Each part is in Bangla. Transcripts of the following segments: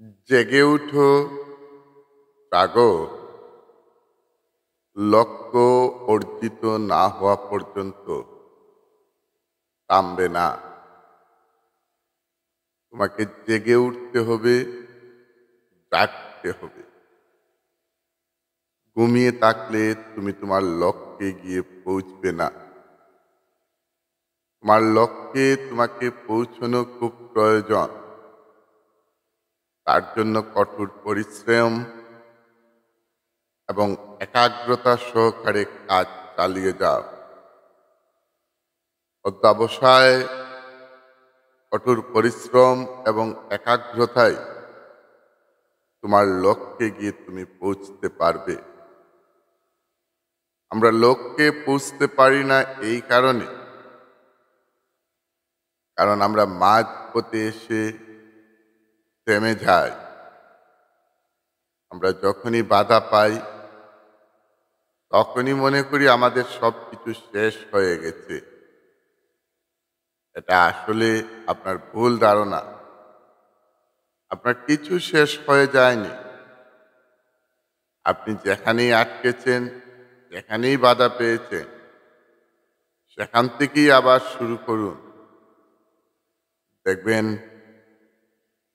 জেগে উঠো, জাগো। লক্ষ্য অর্জিত না হওয়া পর্যন্ত থামবে না। তোমাকে জেগে উঠতে হবে, জাগতে হবে। ঘুমিয়ে থাকলে তুমি তোমার লক্ষ্যে গিয়ে পৌঁছবে না। তোমার লক্ষ্যে তোমাকে পৌঁছানো খুব প্রয়োজন। তার জন্য কঠোর পরিশ্রম এবং একাগ্রতা সহকারে কাজ চালিয়ে যাও। অধ্যবসায়, কঠোর পরিশ্রম এবং একাগ্রতায় তোমার লক্ষ্যে গিয়ে তুমি পৌঁছতে পারবে। আমরা লক্ষ্যে পৌঁছতে পারি না এই কারণ আমরা মাঝ পথে এসে থেমে যাই। আমরা যখনই বাধা পাই তখনই মনে করি আমাদের সবকিছু শেষ হয়ে গেছে। এটা আসলে আপনার ভুল ধারণা। আপনার কিছু শেষ হয়ে যায়নি। আপনি যেখানেই আটকেছেন, যেখানেই বাধা পেয়েছেন, সেখান থেকেই আবার শুরু করুন। দেখবেন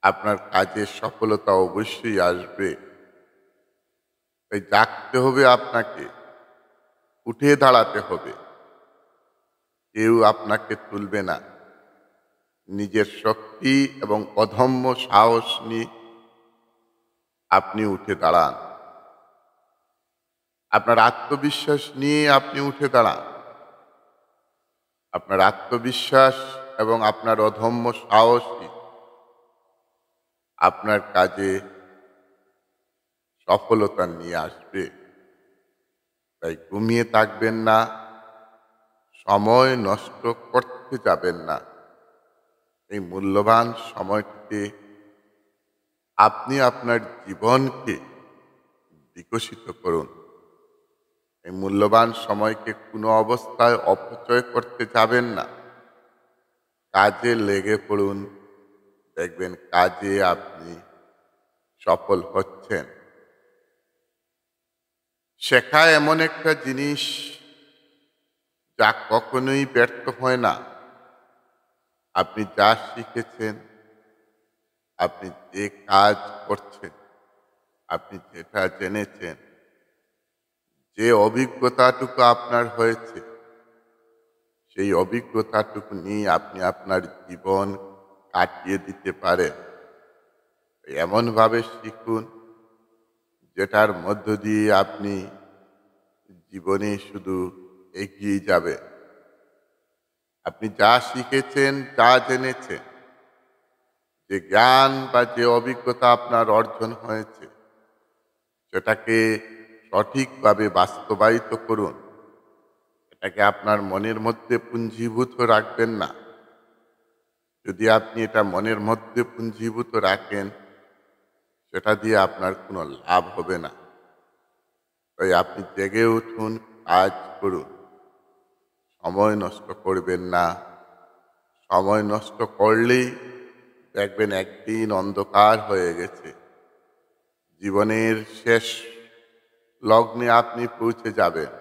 আপনার কাজের সফলতা অবশ্যই আসবে। তাই জাগতে হবে আপনাকে, উঠে দাঁড়াতে হবে। কেউ আপনাকে তুলবে না। নিজের শক্তি এবং অদম্য সাহস নিয়ে আপনি উঠে দাঁড়ান। আপনার আত্মবিশ্বাস নিয়ে আপনি উঠে দাঁড়ান। আপনার আত্মবিশ্বাস এবং আপনার অদম্য সাহসই আপনার কাজে সফলতা নিয়ে আসবে। তাই ঘুমিয়ে থাকবেন না, সময় নষ্ট করতে যাবেন না। এই মূল্যবান সময়টিতে আপনি আপনার জীবনকে বিকশিত করুন। এই মূল্যবান সময়কে কোনো অবস্থায় অপচয় করতে যাবেন না। কাজে লেগে পড়ুন। দেখবেন কাজে আপনি সফল হচ্ছেন। শেখা এমন একটা জিনিস যা কখনোই ব্যর্থ হয় না। আপনি যা শিখেছেন, আপনি যে কাজ করছেন, আপনি যেটা জেনেছেন, যে অভিজ্ঞতাটুকু আপনার হয়েছে, সেই অভিজ্ঞতাটুকু নিয়ে আপনি আপনার জীবন কাটিয়ে দিতে পারেন। এমনভাবে শিখুন যেটার মধ্য দিয়ে আপনি জীবনে শুধু এগিয়ে যাবেন। আপনি যা শিখেছেন, যা জেনেছেন, যে জ্ঞান বা যে অভিজ্ঞতা আপনার অর্জন হয়েছে, সেটাকে সঠিকভাবে বাস্তবায়িত করুন। এটাকে আপনার মনের মধ্যে পুঞ্জীভূত রাখবেন না। যদি আপনি এটা মনের মধ্যে পুঞ্জীভূত রাখেন, সেটা দিয়ে আপনার কোনো লাভ হবে না। তাই আপনি জেগে উঠুন, কাজ করুন। সময় নষ্ট করবেন না। সময় নষ্ট করলেই দেখবেন একদিন অন্ধকার হয়ে গেছে। জীবনের শেষ লগ্নে আপনি পৌঁছে যাবেন,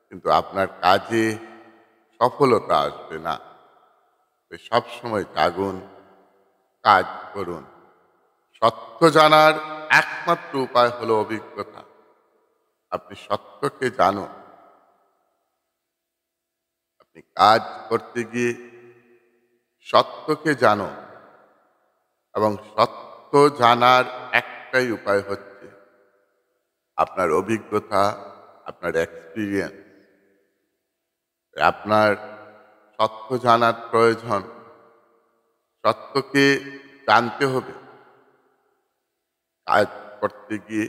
কিন্তু আপনার কাজে সফলতা আসবে না। তাই সবসময় জাগুন, কাজ করুন। সত্য জানার একমাত্র উপায় হলো অভিজ্ঞতা। আপনি সত্যকে জানুন। আপনি কাজ করতে গিয়ে সত্যকে জানুন, এবং সত্য জানার একটাই উপায় হচ্ছে আপনার অভিজ্ঞতা, আপনার এক্সপিরিয়েন্স। আপনার সত্য জানার প্রয়োজন। সত্যকে জানতে হবে। কাজ করতে গিয়ে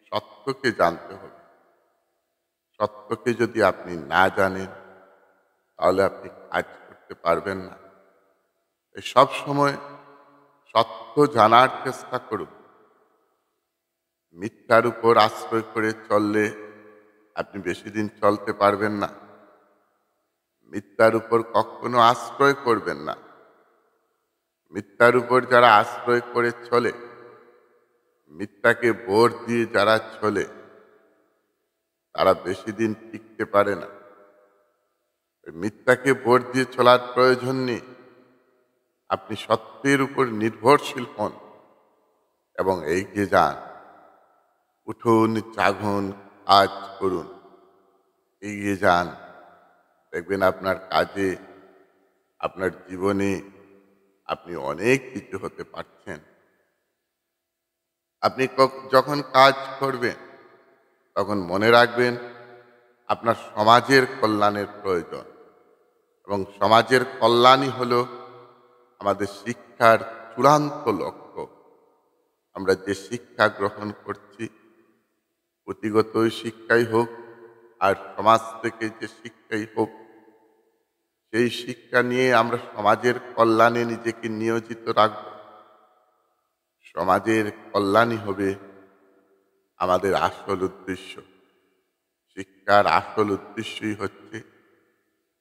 সত্যকে জানতে হবে। সত্যকে যদি আপনি না জানেন, তাহলে আপনি কাজ করতে পারবেন না। এই সব সময় সত্য জানার চেষ্টা করুন। মিথ্যার উপর আশ্রয় করে চললে আপনি বেশি দিন চলতে পারবেন না। মিথ্যার উপর কখনো আশ্রয় করবেন না। মিথ্যার উপর যারা আশ্রয় করে চলে, মিথ্যাকে ভোট দিয়ে যারা চলে তারা বেশি দিন টিকতে পারে না। ওই মিথ্যাকে ভোট দিয়ে চলার প্রয়োজন নেই। আপনি সত্যের উপর নির্ভরশীল হন এবং এগিয়ে যান। উঠুন, জাগুন, কাজ করুন, এগিয়ে যান। দেখবেন আপনার কাজে, আপনার জীবনে আপনি অনেক কিছু হতে পারছেন। আপনি যখন কাজ করবেন তখন মনে রাখবেন আপনার সমাজের কল্যাণের প্রয়োজন এবং সমাজের কল্যাণই হলো আমাদের শিক্ষার চূড়ান্ত লক্ষ্য। আমরা যে শিক্ষা গ্রহণ করছি, পুঁথিগত শিক্ষাই হোক আর সমাজ থেকে যে শিক্ষাই হোক, সেই শিক্ষা নিয়ে আমরা সমাজের কল্যাণে নিজেকে নিয়োজিত রাখব। সমাজের কল্যাণই হবে আমাদের আসল উদ্দেশ্য। শিক্ষার আসল উদ্দেশ্যই হচ্ছে,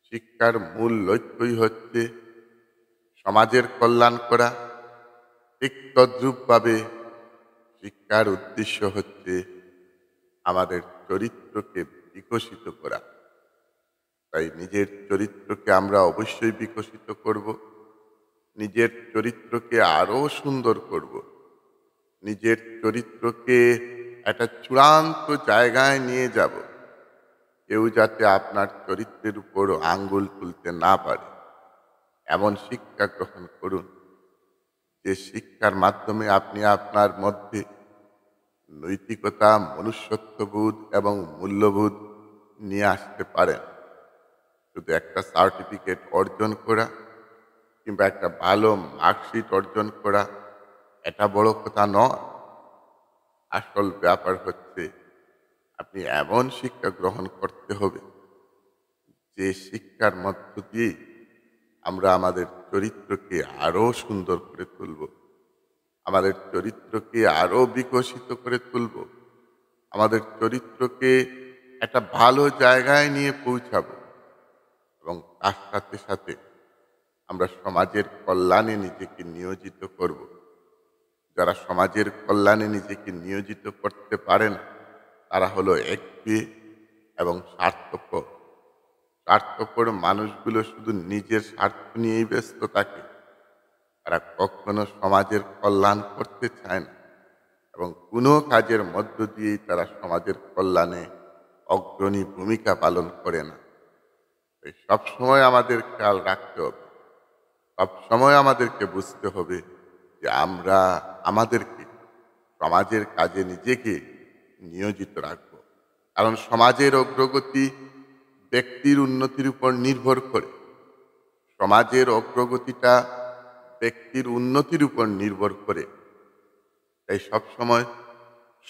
শিক্ষার মূল লক্ষ্যই হচ্ছে সমাজের কল্যাণ করা। ঠিক তদ্রূপভাবে শিক্ষার উদ্দেশ্য হচ্ছে আমাদের চরিত্রকে বিকশিত করা। তাই নিজের চরিত্রকে আমরা অবশ্যই বিকশিত করব, নিজের চরিত্রকে আরো সুন্দর করব, নিজের চরিত্রকে একটা চূড়ান্ত জায়গায় নিয়ে যাব। কেউ যাতে আপনার চরিত্রের উপর আঙ্গুল তুলতে না পারে, এমন শিক্ষা গ্রহণ করুন, যে শিক্ষার মাধ্যমে আপনি আপনার মধ্যে নৈতিকতা, মনুষ্যত্ববোধ এবং মূল্যবোধ নিয়ে আসতে পারেন। শুধু একটা সার্টিফিকেট অর্জন করা কিংবা একটা ভালো মার্কশিট অর্জন করা, এটা বড় কথা নয়। আসল ব্যাপার হচ্ছে আপনি এমন শিক্ষা গ্রহণ করতে হবে যে শিক্ষার মধ্য দিয়ে আমরা আমাদের চরিত্রকে আরো সুন্দর করে তুলব, আমাদের চরিত্রকে আরো বিকশিত করে তুলব, আমাদের চরিত্রকে একটা ভালো জায়গায় নিয়ে পৌঁছাবো এবং তার সাথে সাথে আমরা সমাজের কল্যাণে নিজেকে নিয়োজিত করব। যারা সমাজের কল্যাণে নিজেকে নিয়োজিত করতে পারে না, তারা হলো একগুঁয়ে এবং স্বার্থপর। স্বার্থপর মানুষগুলো শুধু নিজের স্বার্থ নিয়েই ব্যস্ত থাকে। তারা কখনো সমাজের কল্যাণ করতে চায় না এবং কোনো কাজের মধ্য দিয়েই তারা সমাজের কল্যাণে অগ্রণী ভূমিকা পালন করে না। তাই সবসময় আমাদের খেয়াল রাখতে হবে, সবসময় আমাদেরকে বুঝতে হবে যে আমরা আমাদেরকে সমাজের কাজে নিজেকে নিয়োজিত রাখব। কারণ সমাজের অগ্রগতি ব্যক্তির উন্নতির উপর নির্ভর করে। সমাজের অগ্রগতিটা ব্যক্তির উন্নতির উপর নির্ভর করে। তাই সবসময়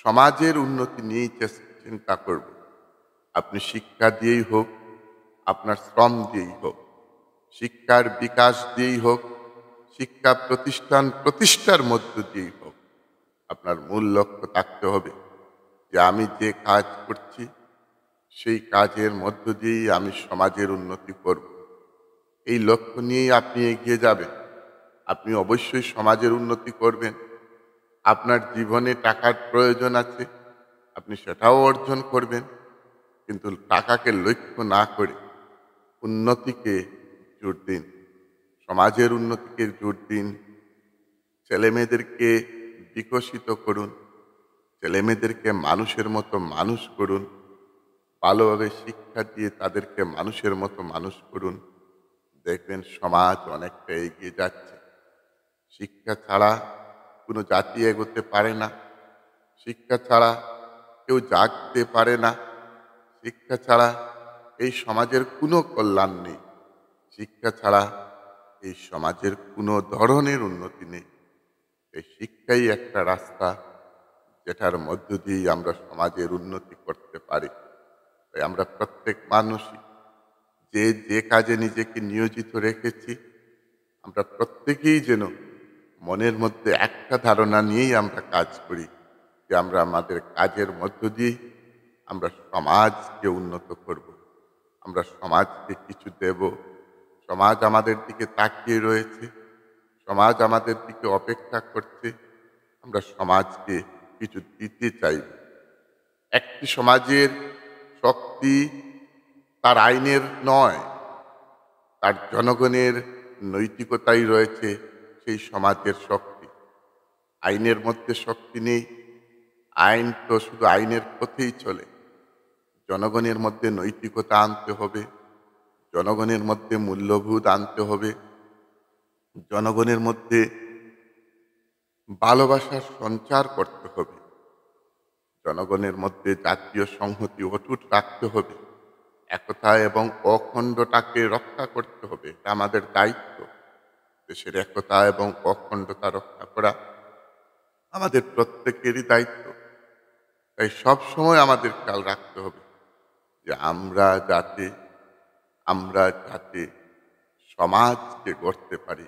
সমাজের উন্নতি নিয়েই চিন্তা করব। আপনি শিক্ষা দিয়েই হোক, আপনার শ্রম দিয়েই হোক, শিক্ষার বিকাশ দিয়েই হোক, শিক্ষা প্রতিষ্ঠার মধ্য দিয়েই হোক, আপনার মূল লক্ষ্য থাকতে হবে যে আমি যে কাজ করছি সেই কাজের মধ্য দিয়েই আমি সমাজের উন্নতি করব। এই লক্ষ্য নিয়েই আপনি এগিয়ে যাবেন। আপনি অবশ্যই সমাজের উন্নতি করবেন। আপনার জীবনে টাকার প্রয়োজন আছে, আপনি সেটাও অর্জন করবেন, কিন্তু টাকাকে লক্ষ্য না করে উন্নতিকে জোর দিন, সমাজের উন্নতিকে জোর দিন। ছেলেমেয়েদেরকে বিকশিত করুন, ছেলেমেয়েদেরকে মানুষের মতো মানুষ করুন, ভালোভাবে শিক্ষা দিয়ে তাদেরকে মানুষের মতো মানুষ করুন। দেখবেন সমাজ অনেকটা এগিয়ে যাচ্ছে। শিক্ষা ছাড়া কোনো জাতি এগোতে পারে না, শিক্ষা ছাড়া কেউ জাগতে পারে না, শিক্ষা ছাড়া এই সমাজের কোনো কল্যাণ নেই, শিক্ষা ছাড়া এই সমাজের কোনো ধরনের উন্নতি নেই। এই শিক্ষাই একটা রাস্তা যেটার মধ্য দিয়েই আমরা সমাজের উন্নতি করতে পারি। তাই আমরা প্রত্যেক মানুষই যে যে কাজে নিজেকে নিয়োজিত রেখেছি, আমরা প্রত্যেকেই যেন মনের মধ্যে একটা ধারণা নিয়েই আমরা কাজ করি যে আমরা আমাদের কাজের মধ্য দিয়েই আমরা সমাজকে উন্নত করব, আমরা সমাজকে কিছু দেব। সমাজ আমাদের দিকে তাকিয়ে রয়েছে, সমাজ আমাদের দিকে অপেক্ষা করছে। আমরা সমাজকে কিছু দিতে চাইবে। একটি সমাজের শক্তি তার আইনের নয়, তার জনগণের নৈতিকতাই রয়েছে সেই সমাজের শক্তি। আইনের মধ্যে শক্তি নেই। আইন তো শুধু আইনের পথেই চলে। জনগণের মধ্যে নৈতিকতা আনতে হবে, জনগণের মধ্যে মূল্যবোধ আনতে হবে, জনগণের মধ্যে ভালোবাসার সঞ্চার করতে হবে, জনগণের মধ্যে জাতীয় সংহতি অটুট রাখতে হবে, একতা এবং অখণ্ডতাকে রক্ষা করতে হবে। এটা আমাদের দায়িত্ব। দেশের একতা এবং অখণ্ডতা রক্ষা করা আমাদের প্রত্যেকেরই দায়িত্ব। তাই সবসময় আমাদের খেয়াল রাখতে হবে যে আমরা যাতে সমাজকে গড়তে পারি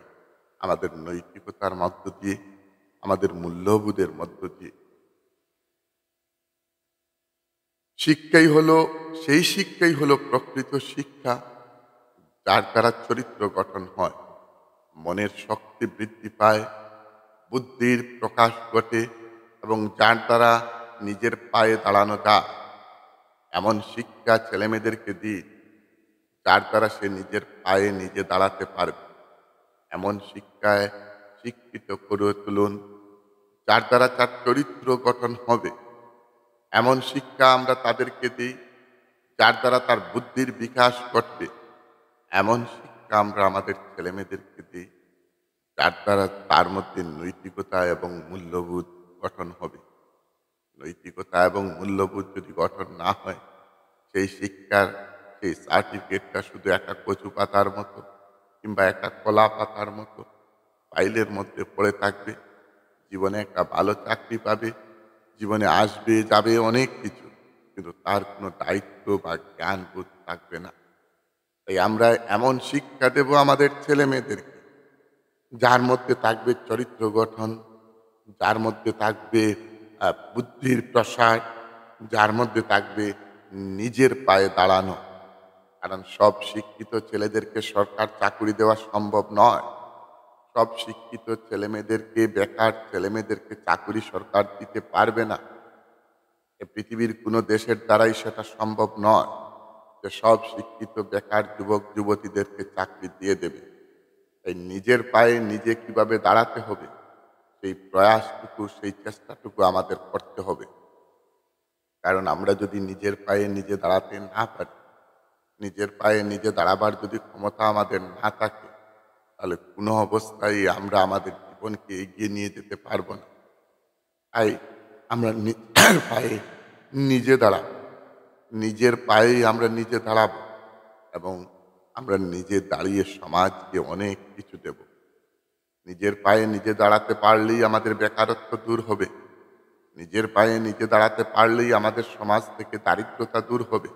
আমাদের নৈতিকতার মধ্য দিয়ে, আমাদের মূল্যবোধের মধ্য দিয়ে। শিক্ষাই হলো প্রকৃত শিক্ষা, যার দ্বারা চরিত্র গঠন হয়, মনের শক্তি বৃদ্ধি পায়, বুদ্ধির প্রকাশ ঘটে এবং যার দ্বারা নিজের পায়ে দাঁড়ানো যায়। এমন শিক্ষা ছেলেমেয়েদেরকে দিই যার দ্বারা সে নিজের পায়ে নিজে দাঁড়াতে পারবে। এমন শিক্ষায় শিক্ষিত করে তুলুন যার দ্বারা তার চরিত্র গঠন হবে। এমন শিক্ষা আমরা তাদেরকে দিই যার দ্বারা তার বুদ্ধির বিকাশ ঘটবে। এমন শিক্ষা আমরা আমাদের ছেলেমেয়েদেরকে দিই যার দ্বারা তার মধ্যে নৈতিকতা এবং মূল্যবোধ গঠন হবে। নৈতিকতা এবং মূল্যবোধ যদি গঠন না হয়, সেই শিক্ষার সেই সার্টিফিকেটটা শুধু একটা কচু পাতার মতো কিংবা একটা কলা পাতার মতো ফাইলের মধ্যে পড়ে থাকবে। জীবনে একটা ভালো চাকরি পাবে, জীবনে আসবে যাবে অনেক কিছু, কিন্তু তার কোনো দায়িত্ব বা জ্ঞান বোধ থাকবে না। তাই আমরা এমন শিক্ষা দেব আমাদের ছেলে মেয়েদেরকে যার মধ্যে থাকবে চরিত্র গঠন, যার মধ্যে থাকবে বুদ্ধির প্রসার, যার মধ্যে থাকবে নিজের পায়ে দাঁড়ানো। কারণ সব শিক্ষিত ছেলেদেরকে সরকার চাকুরি দেওয়া সম্ভব নয়। সব শিক্ষিত ছেলেমেয়েদেরকে, বেকার ছেলেমেয়েদেরকে চাকুরি সরকার দিতে পারবে না। এ পৃথিবীর কোনো দেশের দ্বারাই সেটা সম্ভব নয় যে সব শিক্ষিত বেকার যুবক যুবতীদেরকে চাকরি দিয়ে দেবে। তাই নিজের পায়ে নিজে কিভাবে দাঁড়াতে হবে সেই প্রয়াসটুকু, সেই চেষ্টাটুকু আমাদের করতে হবে। কারণ আমরা যদি নিজের পায়ে নিজে দাঁড়াতে না পারি, নিজের পায়ে নিজে দাঁড়াবার যদি ক্ষমতা আমাদের না থাকে, তাহলে কোনো অবস্থায় আমরা আমাদের জীবনকে এগিয়ে নিয়ে যেতে পারবো না। তাই আমরা নিজের পায়ে নিজে দাঁড়াবো, নিজের পায়েই আমরা নিজে দাঁড়াবো এবং আমরা নিজে দাঁড়িয়ে সমাজকে অনেক কিছু দেব। নিজের পায়ে নিজে দাঁড়াতে পারলেই আমাদের বেকারত্ব দূর হবে। নিজের পায়ে নিজে দাঁড়াতে পারলেই আমাদের সমাজ থেকে দারিদ্রতা দূর হবে।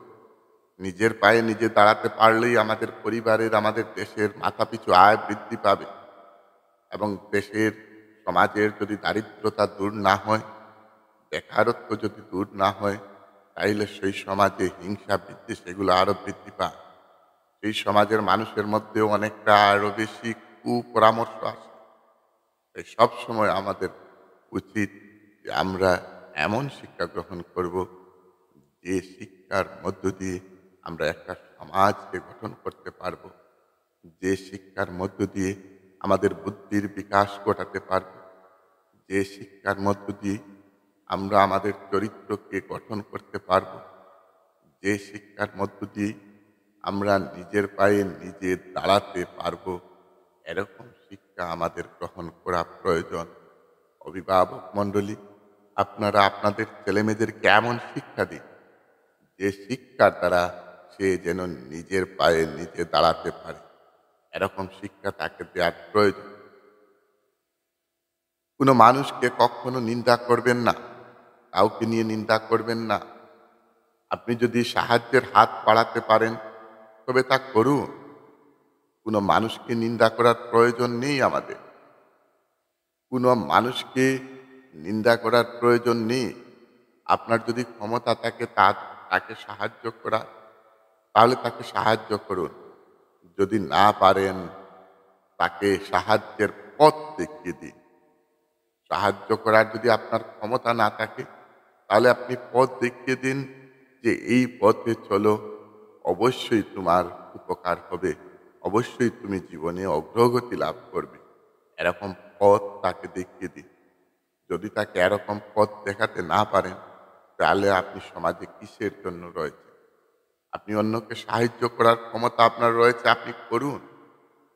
নিজের পায়ে নিজে দাঁড়াতে পারলেই আমাদের পরিবারের, আমাদের দেশের মাথাপিছু আয় বৃদ্ধি পাবে এবং দেশের, সমাজের যদি দারিদ্রতা দূর না হয়, বেকারত্ব যদি দূর না হয়, তাইলে সেই সমাজে হিংসা বৃদ্ধি সেগুলো আরো বৃদ্ধি পায়। সেই সমাজের মানুষের মধ্যেও অনেকটা আরো বেশি কুপরামর্শ আসে। তাই সবসময় আমাদের উচিত যে আমরা এমন শিক্ষা গ্রহণ করব যে শিক্ষার মধ্য দিয়ে আমরা একটা সমাজকে গঠন করতে পারব, যে শিক্ষার মধ্য দিয়ে আমাদের বুদ্ধির বিকাশ ঘটাতে পারব, যে শিক্ষার মধ্য দিয়ে আমরা আমাদের চরিত্রকে গঠন করতে পারব, যে শিক্ষার মধ্য দিয়ে আমরা নিজের পায়ে নিজে দাঁড়াতে পারব। এরকম শিক্ষা আমাদের গ্রহণ করা প্রয়োজন। অভিভাবক মণ্ডলী, আপনারা আপনাদের ছেলেমেয়েদেরকে এমন শিক্ষা দিন যে শিক্ষার দ্বারা সে যেন নিজের পায়ে নিজে দাঁড়াতে পারে। এরকম শিক্ষা তাকে দেওয়ার প্রয়োজন। কোনো মানুষকে কখনো নিন্দা করবেন না, কাউকে নিয়ে নিন্দা করবেন না। আপনি যদি সাহায্যের হাত বাড়াতে পারেন তবে তা করুন। কোনো মানুষকে নিন্দা করার প্রয়োজন নেই আমাদের। কোনো মানুষকে নিন্দা করার প্রয়োজন নেই। আপনার যদি ক্ষমতা থাকে তাকে সাহায্য করা, তাহলে তাকে সাহায্য করুন। যদি না পারেন তাকে সাহায্যের পথ দেখিয়ে দিন। সাহায্য করার যদি আপনার ক্ষমতা না থাকে, তাহলে আপনি পথ দেখিয়ে দিন যে এই পথে চলো, অবশ্যই তোমার উপকার হবে, অবশ্যই তুমি জীবনে অগ্রগতি লাভ করবে। এরকম পথ তাকে দেখিয়ে দিন। যদি তাকে এরকম পথ দেখাতে না পারেন, তাহলে আপনি সমাজে কিসের জন্য রয়েছে? আপনি অন্যকে সাহায্য করার ক্ষমতা আপনার রয়েছে, আপনি করুন।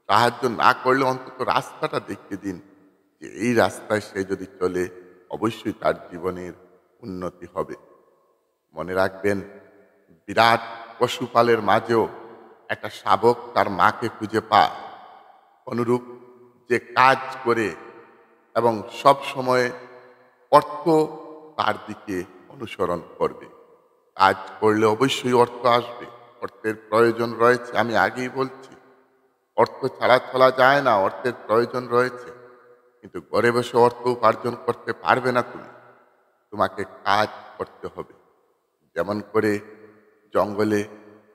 সাহায্য না করলে অন্তত রাস্তাটা দেখিয়ে দিন যে এই রাস্তায় সে যদি চলে, অবশ্যই তার জীবনের উন্নতি হবে। মনে রাখবেন, বিরাট পশুপালের মাঝেও একটা শাবক তার মাকে খুঁজে পায়। অনুরূপ, যে কাজ করে এবং সব সময় অর্থ তার দিকে অনুসরণ করবে, কাজ করলে অবশ্যই অর্থ আসবে। অর্থের প্রয়োজন রয়েছে, আমি আগেই বলছি। অর্থ ছাড়া চলা যায় না, অর্থের প্রয়োজন রয়েছে। কিন্তু ঘরে বসে অর্থ উপার্জন করতে পারবে না তুমি। তোমাকে কাজ করতে হবে। যেমন করে জঙ্গলে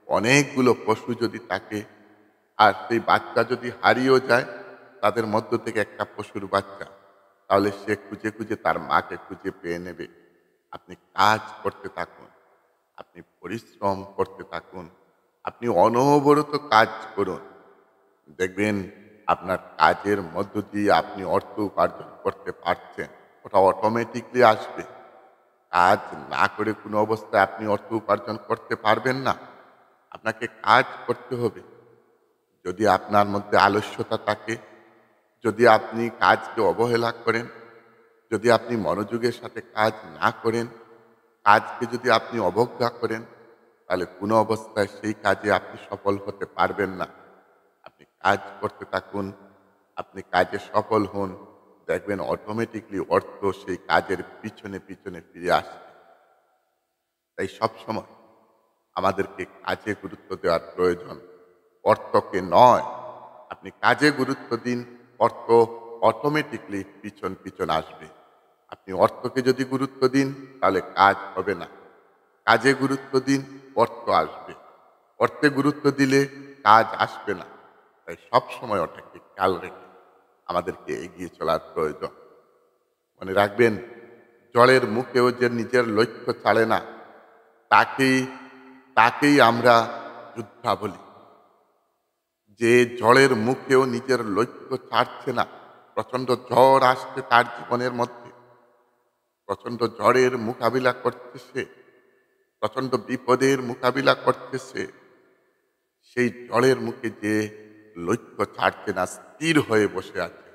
অনেকগুলো পশু যদি থাকে, আর সেই বাচ্চা যদি হারিয়েও যায়, তাদের মধ্য থেকে একটা পশুর বাচ্চা, তাহলে সে খুঁজে খুঁজে তার মাকে খুঁজে পেয়ে নেবে। আপনি কাজ করতে থাকুন, আপনি পরিশ্রম করতে থাকুন, আপনি অনবরত কাজ করুন। দেখবেন আপনার কাজের মধ্য দিয়ে আপনি অর্থ উপার্জন করতে পারছেন। ওটা অটোমেটিকলি আসবে। কাজ না করে কোনো অবস্থায় আপনি অর্থ উপার্জন করতে পারবেন না। আপনাকে কাজ করতে হবে। যদি আপনার মধ্যে আলস্যতা থাকে, যদি আপনি কাজকে অবহেলা করেন, যদি আপনি মনোযোগের সাথে কাজ না করেন, কাজকে যদি আপনি অবজ্ঞা করেন, তাহলে কোনো অবস্থায় সেই কাজে আপনি সফল হতে পারবেন না। আপনি কাজ করতে থাকুন, আপনি কাজে সফল হন, দেখবেন অটোমেটিকলি অর্থ সেই কাজের পিছনে পিছনে ফিরে আসবে। তাই সবসময় আমাদেরকে কাজে গুরুত্ব দেওয়ার প্রয়োজন, অর্থকে নয়। আপনি কাজে গুরুত্ব দিন, অর্থ অটোমেটিকলি পিছন পিছন আসবে। আপনি অর্থকে যদি গুরুত্ব দিন, তাহলে কাজ হবে না। কাজে গুরুত্ব দিন, অর্থ আসবে। অর্থে গুরুত্ব দিলে কাজ আসবে না। তাই সবসময় ওটাকে খেয়াল রেখে আমাদেরকে এগিয়ে চলার প্রয়োজন। মনে রাখবেন, জলের মুখেও যে নিজের লক্ষ্য ছাড়ে না, তাকেই তাকেই আমরা যোদ্ধা বলি। যে ঝড়ের মুখেও নিজের লক্ষ্য ছাড়ছে না, প্রচন্ড ঝড় আসছে তার জীবনের মধ্যে, প্রচন্ড ঝড়ের মোকাবিলা করছে সে, প্রচন্ড বিপদের মোকাবিলা করছে সে, সেই ঝড়ের মুখে যে লক্ষ্য ছাড়ছে না, স্থির হয়ে বসে আছে,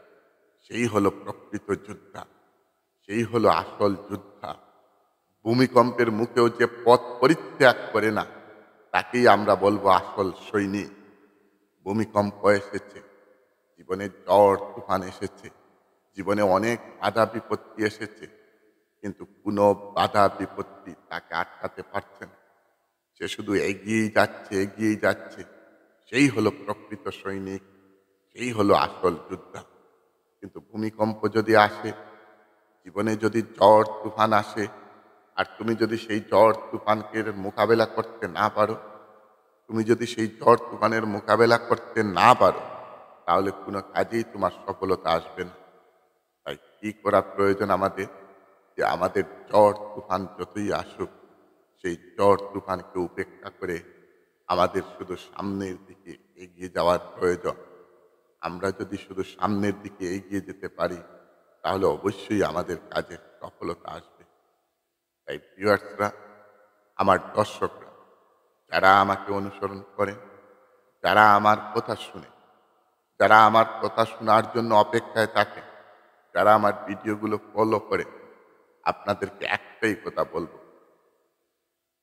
সেই হলো প্রকৃত যোদ্ধা, সেই হলো আসল যোদ্ধা। ভূমিকম্পের মুখেও যে পথ পরিত্যাগ করে না, তাকেই আমরা বলবো আসল সৈনিক। ভূমিকম্প এসেছে, জীবনে ঝড় তুফান এসেছে, জীবনে অনেক বাধা বিপত্তি এসেছে, কিন্তু কোনো বাধা বিপত্তি তাকে আটকাতে পারছে না। সে শুধু এগিয়েই যাচ্ছে, এগিয়েই যাচ্ছে। সেই হলো প্রকৃত সৈনিক, সেই হলো আসল যোদ্ধা। কিন্তু ভূমিকম্প যদি আসে, জীবনে যদি ঝড় তুফান আসে, আর তুমি যদি সেই ঝড় তুফানকে মোকাবেলা করতে না পারো, তুমি যদি সেই ঝড় তুফানের মোকাবেলা করতে না পারো, তাহলে কোনো কাজেই তোমার সফলতা আসবে না। তাই কি করা প্রয়োজন আমাদের? যে আমাদের ঝড় তুফান যতই আসুক, সেই ঝড় তুফানকে উপেক্ষা করে আমাদের শুধু সামনের দিকে এগিয়ে যাওয়ার প্রয়োজন। আমরা যদি শুধু সামনের দিকে এগিয়ে যেতে পারি, তাহলে অবশ্যই আমাদের কাজের সফলতা আসবে। তাই ভিউয়ার্সরা, আমার দর্শকরা, যারা আমাকে অনুসরণ করেন, যারা আমার কথা শুনে, যারা আমার কথা শোনার জন্য অপেক্ষায় থাকে, যারা আমার ভিডিওগুলো ফলো করে, আপনাদেরকে একটাই কথা বলবো,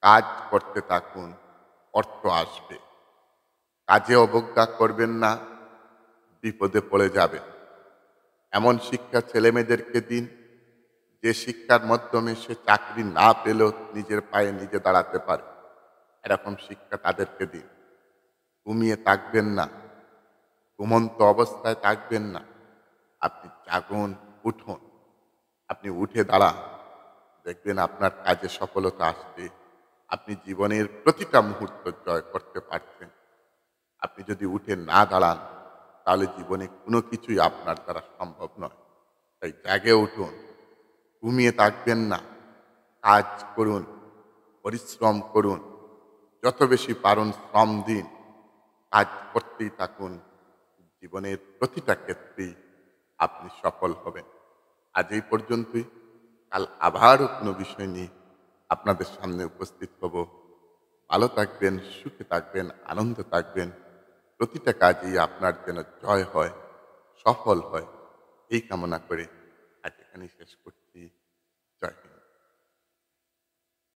কাজ করতে থাকুন, অর্থ আসবে। কাজে অবজ্ঞা করবেন না, বিপদে পড়ে যাবেন। এমন শিক্ষা ছেলেমেয়েদেরকে দিন, যে শিক্ষার মাধ্যমে সে চাকরি না পেলেও নিজের পায়ে নিজে দাঁড়াতে পারে। এরকম শিক্ষা তাদেরকে দিন। ঘুমিয়ে থাকবেন না, ঘুমন্ত অবস্থায় থাকবেন না। আপনি জাগুন, উঠুন, আপনি উঠে দাঁড়ান। দেখবেন আপনার কাজে সফলতা আসবে। আপনি জীবনের প্রতিটা মুহূর্ত জয় করতে পারছেন। আপনি যদি উঠে না দাঁড়ান, তাহলে জীবনে কোনো কিছুই আপনার দ্বারা সম্ভব নয়। তাই জাগে উঠুন, ঘুমিয়ে থাকবেন না। কাজ করুন, পরিশ্রম করুন। যত বেশি পারুন শ্রম দিন। কাজ করতেই থাকুন। জীবনের প্রতিটা ক্ষেত্রেই আপনি সফল হবেন। আজ এই পর্যন্তই। কাল আবারও কোনো বিষয় নিয়ে আপনাদের সামনে উপস্থিত হব। ভালো থাকবেন, সুখে থাকবেন, আনন্দে থাকবেন। প্রতিটা কাজেই আপনার যেন জয় হয়, সফল হয়, এই কামনা করে আজ এখানেই শেষ করছি। জয় হিন্দ।